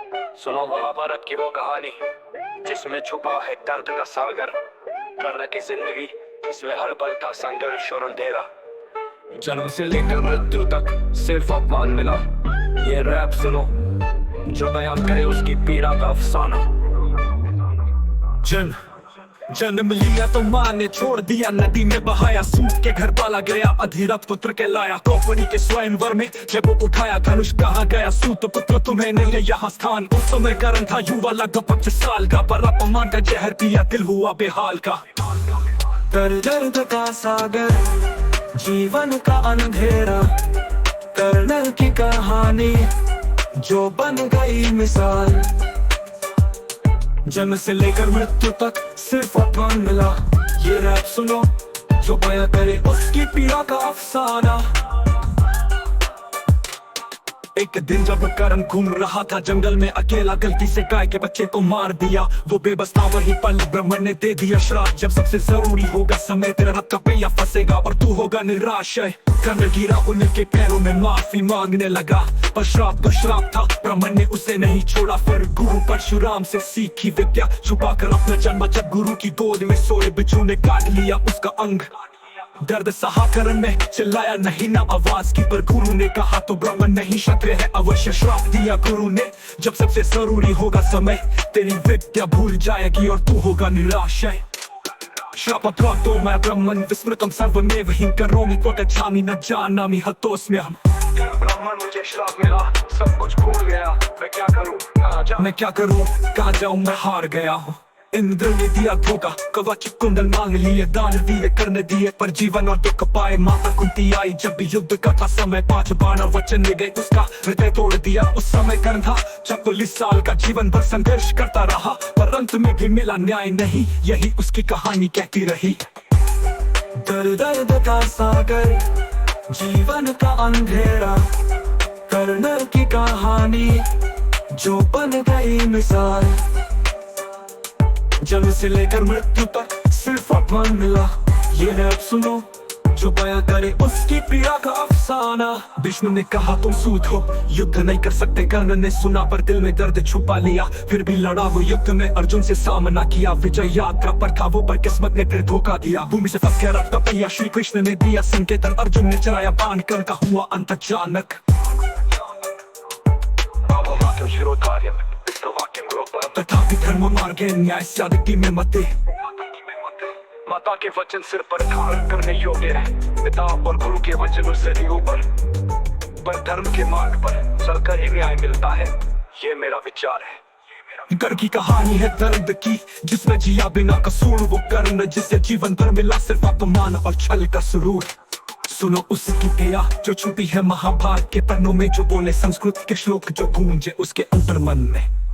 सुनो महाभारत की वो कहानी जिसमें छुपा है दर्द का सागर, कर्ण की जिंदगी जिसमें हर पल था संघर्ष और अंधेरा। जन्म से लेकर मृत्यु तक सिर्फ अपमान मिला। ये रैप सुनो जो बयान करे उसकी पीड़ा का अफसाना। जन्म लिया तो माँ ने छोड़ दिया, नदी में बहाया, सूख के घर पाला गया, अधीरथ पुत्र के लाया। द्रौपदी के स्वयंवर में जब उठाया धनुष कहा गया, सूत पुत्र तुम्हें नहीं यहाँ स्थान। उस समय कर्ण था युवा लगभग 25 साल का, पर अपमान का जहर पिया दिल हुआ बेहाल का। दर्द का सागर जीवन का अंधेरा, कर्ण की कहानी जो बन गई मिसाल। जन्म से लेकर मृत्यु तक सिर्फ अपमान मिला। ये रैप सुनो जो बयां करे उसकी पीड़ा का अफसाना। एक दिन जब कर्ण घूम रहा था जंगल में अकेला, गलती से गाय के बच्चे को मार दिया। वो बेबस था, वही पल ब्रह्म ने दे दिया श्राप। जब सबसे जरूरी होगा समय तेरा रथ का पहिया फंसेगा और तू होगा निराश। कर्ण गिरा उनके पैरों में माफी मांगने लगा, पर श्राप तो श्राप था, ब्रह्म ने उसे नहीं छोड़ा। फिर गुरु परशुराम से सीखी विद्या, छुपा कर अपना जन्म जब गुरु की गोद में सोए बिच्छू ने काट लिया उसका अंग। दर्द सहा कर्ण में चिल्लाया नहीं ना आवाज की, पर गुरु ने कहा तो ब्रह्म नहीं क्षत्रिय है अवश्य। श्राप दिया गुरु ने जब सबसे जरूरी होगा समय, तेरी विद्या भूल जाएगी और तू होगा निराश। शापग्रस्तो मैं ब्रह्मन् विस्मृतं सर्वमेव हि करोमि त्वगच्छामि न जानामि हतोऽस्म्यहम्। ब्रह्मन् मुझे श्राप मिला, सब कुछ भूल गया, मैं क्या करूं कहाँ जाऊं, मैं हार गया हूँ। इंद्र ने दिया धोखा, कवच कुंडल मांग लिए, दान दिए कर्ण दिए, पर जीवन और दुख पाए। माता कुंती आई जब युद्ध का था समय, 5 बाण वचन ले गए, उसका हृदय तोड़ दिया। उस समय कर्ण था 44 साल का, जीवन भर संघर्ष करता रहा, पर अंत में भी मिला न्याय नहीं, यही उसकी कहानी कहती रही। दर्द का सागर जीवन का अंधेरा, कर्ण की कहानी जो बन गई मिसाल। जन्म से लेकर मृत्यु तक सिर्फ अपमान मिला। ये रैप सुनो जो बयां करे उसकी पीड़ा का अफसाना। विष्णु ने कहा तुम सूत हो, युद्ध नहीं कर सकते। कर्ण ने सुना पर दिल में दर्द छुपा लिया, फिर भी लड़ा वो युद्ध में, अर्जुन से सामना किया। विजय यात्रा पर था वो, पर किस्मत ने फिर धोखा दिया। भूमि से फंस गया रथ का पहिया, श्री कृष्ण ने दिया संकेत, अर्जुन ने चलाया बाण, कर्ण का हुआ अंत अचानक। तथापि धर्म मार्ग न्याय सादगी में मते, माता के वचन सिर पर धारण करने योग्य है। पिता और गुरु के वचन उससे भी ऊपर, पर धर्म के मार्ग पर चलकर ही न्याय मिलता है, ये मेरा विचार है। कर्ण की कहानी है दर्द की, जिसने जिया बिना कसूर। वो कर्ण जिसे जीवन भर मिला सिर्फ अपमान और छल का सुरूर। सुनो उसकी पीड़ा जो छुपी है महाभारत के पन्नों में, जो बोले संस्कृत के श्लोक जो गूंजे उसके अंतर मन में।